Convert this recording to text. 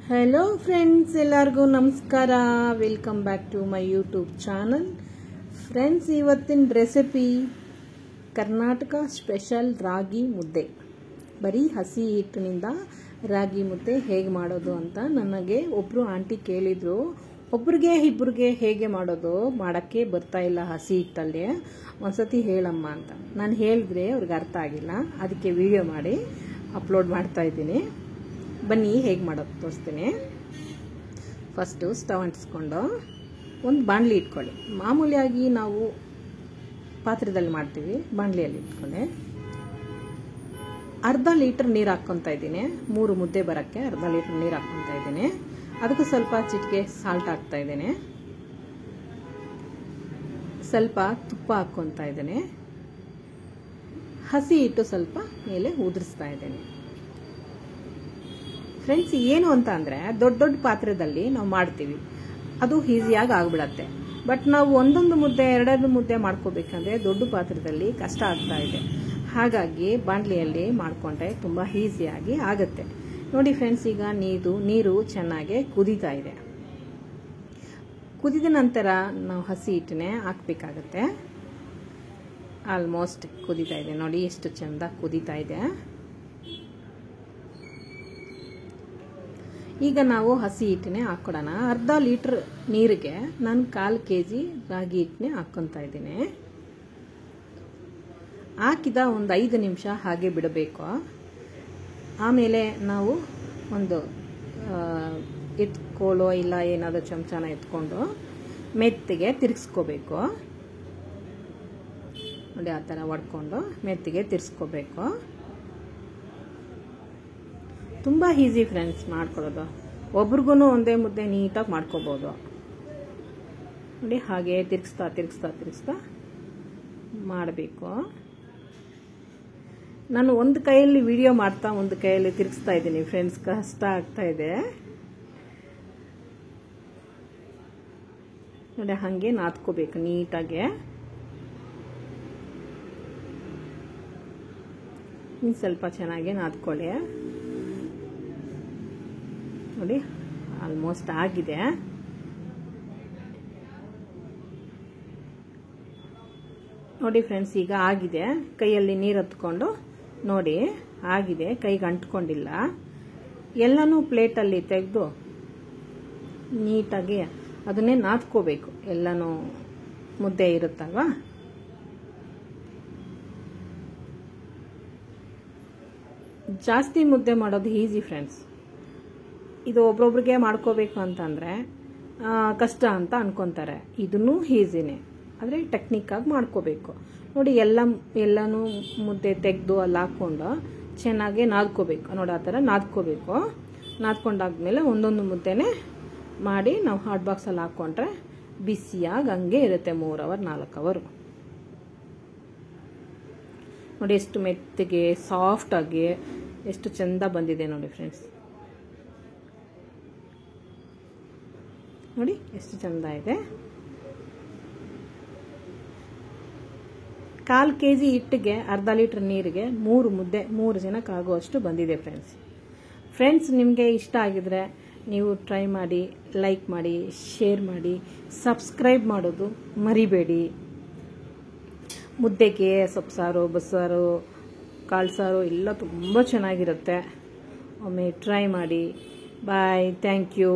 Hello friends, ಎಲ್ಲರಿಗೂ ನಮಸ್ಕಾರ. Welcome back to my YouTube channel. Friends, ಇವತ್ತಿನ ರೆಸಿಪಿ ಕರ್ನಾಟಕ ಸ್ಪೆಷಲ್ ರಾಗಿ ಮುದ್ದೆ. ಬರೀ ಹಸಿ ಹಿಟ್ಟಿನಿಂದ ರಾಗಿ ಮುದ್ದೆ ಹೇಗೆ ಮಾಡೋದು ಅಂತ ನನಗೆ ಒಬ್ಬರು ಆಂಟಿ ಕೇಳಿದ್ರು. ಒಬ್ರಿಗೆ ಇಬ್ಬರಿಗೆ ಹೇಗೆ ಮಾಡೋದು ಮಾಡೋಕ್ಕೆ ಬರ್ತಾ ಇಲ್ಲ ಹಸಿ ಹಿಟ್ಟಲ್ಲಿ, ಒಂದ್ಸತಿ ಹೇಳಮ್ಮ ಅಂತ. ನಾನು ಹೇಳಿದ್ರೆ ಅವ್ರಿಗೆ ಅರ್ಥ ಆಗಿಲ್ಲ, ಅದಕ್ಕೆ ವಿಡಿಯೋ ಮಾಡಿ ಅಪ್ಲೋಡ್ ಮಾಡ್ತಾ ಇದ್ದೀನಿ. ಬನ್ನಿ ಹೇಗೆ ಮಾಡೋದು ತೋರಿಸ್ತೀನಿ. ಫಸ್ಟು ಸ್ಟವ್ ಅಂಟಿಸ್ಕೊಂಡು ಒಂದು ಬಾಣಲಿ ಇಟ್ಕೊಳ್ಳಿ. ಮಾಮೂಲಿಯಾಗಿ ನಾವು ಪಾತ್ರೆದಲ್ಲಿ ಮಾಡ್ತೀವಿ, ಬಾಣಲಿಯಲ್ಲಿ ಇಟ್ಕೊಂಡೆ ಅರ್ಧ ಲೀಟರ್ ನೀರು ಹಾಕ್ಕೊತಾ ಇದ್ದೀನಿ. 3 ಮುದ್ದೆ ಬರೋಕ್ಕೆ ಅರ್ಧ ಲೀಟರ್ ನೀರು ಹಾಕ್ಕೊತಾ ಇದ್ದೀನಿ. ಅದಕ್ಕೂ ಸ್ವಲ್ಪ ಚಿಟಿಕೆ ಸಾಲ್ಟ್ ಹಾಕ್ತಾ ಇದ್ದೀನಿ. ಸ್ವಲ್ಪ ತುಪ್ಪ ಹಾಕ್ಕೊತಾ ಇದ್ದೀನಿ. ಹಸಿ ಹಿಟ್ಟು ಸ್ವಲ್ಪ ಮೇಲೆ ಉದುರಿಸ್ತಾ ಇದ್ದೀನಿ. ಫ್ರೆಂಡ್ಸ್, ಏನು ಅಂತ ಅಂದರೆ ದೊಡ್ಡ ದೊಡ್ಡ ಪಾತ್ರೆದಲ್ಲಿ ನಾವು ಮಾಡ್ತೀವಿ, ಅದು ಈಸಿಯಾಗಿ ಆಗಿಬಿಡತ್ತೆ. ಬಟ್ ನಾವು ಒಂದೊಂದು ಮುದ್ದೆ ಎರಡೆರಡು ಮುದ್ದೆ ಮಾಡ್ಕೋಬೇಕಂದ್ರೆ ದೊಡ್ಡ ಪಾತ್ರೆದಲ್ಲಿ ಕಷ್ಟ ಆಗ್ತಾ ಇದೆ. ಹಾಗಾಗಿ ಬಾಣಲಿಯಲ್ಲಿ ಮಾಡಿಕೊಂಡ್ರೆ ತುಂಬ ಈಸಿಯಾಗಿ ಆಗುತ್ತೆ. ನೋಡಿ ಫ್ರೆಂಡ್ಸ್, ಈಗ ನೀರು ಚೆನ್ನಾಗಿ ಕುದೀತಾ ಇದೆ. ಕುದಿದ ನಂತರ ನಾವು ಹಸಿ ಹಿಟ್ಟನ್ನೇ ಹಾಕಬೇಕಾಗತ್ತೆ. ಆಲ್ಮೋಸ್ಟ್ ಕುದೀತಾ ಇದೆ ನೋಡಿ, ಎಷ್ಟು ಚೆಂದ ಕುದೀತಾ ಇದೆ. ಈಗ ನಾವು ಹಸಿ ಹಿಟ್ಟನ್ನೇ ಹಾಕ್ಕೊಡೋಣ. ಅರ್ಧ ಲೀಟರ್ ನೀರಿಗೆ ನಾನು 1/4 kg ರಾಗಿ ಹಿಟ್ಟನ್ನೇ ಹಾಕ್ಕೊತಾ ಇದ್ದೀನಿ. ಹಾಕಿದ ಒಂದು 5 ನಿಮಿಷ ಹಾಗೆ ಬಿಡಬೇಕು. ಆಮೇಲೆ ನಾವು ಒಂದು ಎತ್ಕೊಳ್ಳೋ ಇಲ್ಲ ಏನಾದರೂ ಚಮಚನ ಎತ್ಕೊಂಡು ಮೆತ್ತಿಗೆ ತಿರ್ಗಿಸ್ಕೋಬೇಕು. ನೋಡಿ, ಆ ಥರ ಒಡ್ಕೊಂಡು ಮೆತ್ತಿಗೆ ತಿರ್ಗಿಸ್ಕೋಬೇಕು. ತುಂಬ ಈಸಿ ಫ್ರೆಂಡ್ಸ್ ಮಾಡ್ಕೊಳ್ಳೋದು. ಒಬ್ರಿಗೂ ಒಂದೇ ಮುದ್ದೆ ನೀಟಾಗಿ ಮಾಡ್ಕೋಬೋದು. ನೋಡಿ, ಹಾಗೆ ತಿರ್ಗಿಸ್ತಾ ತಿರ್ಗಿಸ್ತಾ ತಿರ್ಗಿಸ್ತಾ ಮಾಡಬೇಕು. ನಾನು ಒಂದು ಕೈಯಲ್ಲಿ ವಿಡಿಯೋ ಮಾಡ್ತಾ ಒಂದು ಕೈಯಲ್ಲಿ ತಿರ್ಗಿಸ್ತಾ ಇದ್ದೀನಿ ಫ್ರೆಂಡ್ಸ್, ಕಷ್ಟ ಆಗ್ತಾ ಇದೆ. ನೋಡಿ, ಹಾಗೆ ನಾದ್ಕೋಬೇಕು ನೀಟಾಗೆ. ಇನ್ನು ಸ್ವಲ್ಪ ಚೆನ್ನಾಗಿ ನಾದ್ಕೊಳ್ಳಿ. ನೋಡಿ, ಆಲ್ಮೋಸ್ಟ್ ಆಗಿದೆ. ನೋಡಿ ಫ್ರೆಂಡ್ಸ್, ಈಗ ಆಗಿದೆ. ಕೈಯಲ್ಲಿ ನೀರು ಹತ್ಕೊಂಡು ನೋಡಿ ಆಗಿದೆ, ಕೈಗೆ ಅಂಟ್ಕೊಂಡಿಲ್ಲ. ಎಲ್ಲನೂ ಪ್ಲೇಟಲ್ಲಿ ತೆಗೆದು ನೀಟಾಗಿ ಅದನ್ನೇ ನಾದ್ಕೋಬೇಕು. ಎಲ್ಲನೂ ಮುದ್ದೆ ಇರುತ್ತಲ್ವಾ, ಜಾಸ್ತಿ ಮುದ್ದೆ ಮಾಡೋದು ಈಸಿ ಫ್ರೆಂಡ್ಸ್. ಇದು ಒಬ್ರೊಬ್ರಿಗೆ ಮಾಡ್ಕೋಬೇಕು ಅಂತಂದರೆ ಕಷ್ಟ ಅಂತ ಅನ್ಕೊತಾರೆ. ಇದನ್ನೂ ಈಸಿನೇ, ಆದರೆ ಟೆಕ್ನಿಕ್ಕಾಗಿ ಮಾಡ್ಕೋಬೇಕು. ನೋಡಿ, ಎಲ್ಲನೂ ಮುದ್ದೆ ತೆಗೆದು ಅಲ್ಲಿ ಹಾಕ್ಕೊಂಡು ಚೆನ್ನಾಗಿ ನಾದ್ಕೋಬೇಕು. ನೋಡಿ, ಆ ಥರ ನಾದ್ಕೋಬೇಕು. ನಾದ್ಕೊಂಡಾದ್ಮೇಲೆ ಒಂದೊಂದು ಮುದ್ದೆನೇ ಮಾಡಿ ನಾವು ಹಾಟ್ ಬಾಕ್ಸಲ್ಲಿ ಹಾಕ್ಕೊಂಡ್ರೆ ಬಿಸಿಯಾಗಿ ಹಂಗೆ ಇರುತ್ತೆ 3 ಅವರ್ 4 ಅವರ್. ನೋಡಿ, ಎಷ್ಟು ಮೆತ್ತಗೆ ಸಾಫ್ಟಾಗಿ ಎಷ್ಟು ಚೆಂದ ಬಂದಿದೆ ನೋಡಿ ಫ್ರೆಂಡ್ಸ್. ನೋಡಿ ಎಷ್ಟು ಚೆಂದ ಇದೆ. 1/4 kg ಹಿಟ್ಟಿಗೆ ಅರ್ಧ ಲೀಟರ್ ನೀರಿಗೆ 3 ಮುದ್ದೆ 3 ಜನಕ್ಕೆ ಆಗುವಷ್ಟು ಬಂದಿದೆ ಫ್ರೆಂಡ್ಸ್. ನಿಮಗೆ ಇಷ್ಟ ಆಗಿದ್ರೆ ನೀವು ಟ್ರೈ ಮಾಡಿ, ಲೈಕ್ ಮಾಡಿ, ಶೇರ್ ಮಾಡಿ, ಸಬ್ಸ್ಕ್ರೈಬ್ ಮಾಡೋದು ಮರಿಬೇಡಿ. ಮುದ್ದೆಗೆ ಸೊಪ್ಪು ಸಾರು, ಬಸ್ಸಾರು, ಕಾಳು ಸಾರು ಎಲ್ಲ ತುಂಬ ಚೆನ್ನಾಗಿರುತ್ತೆ. ಒಮ್ಮೆ ಟ್ರೈ ಮಾಡಿ. ಬಾಯ್, ಥ್ಯಾಂಕ್ ಯು.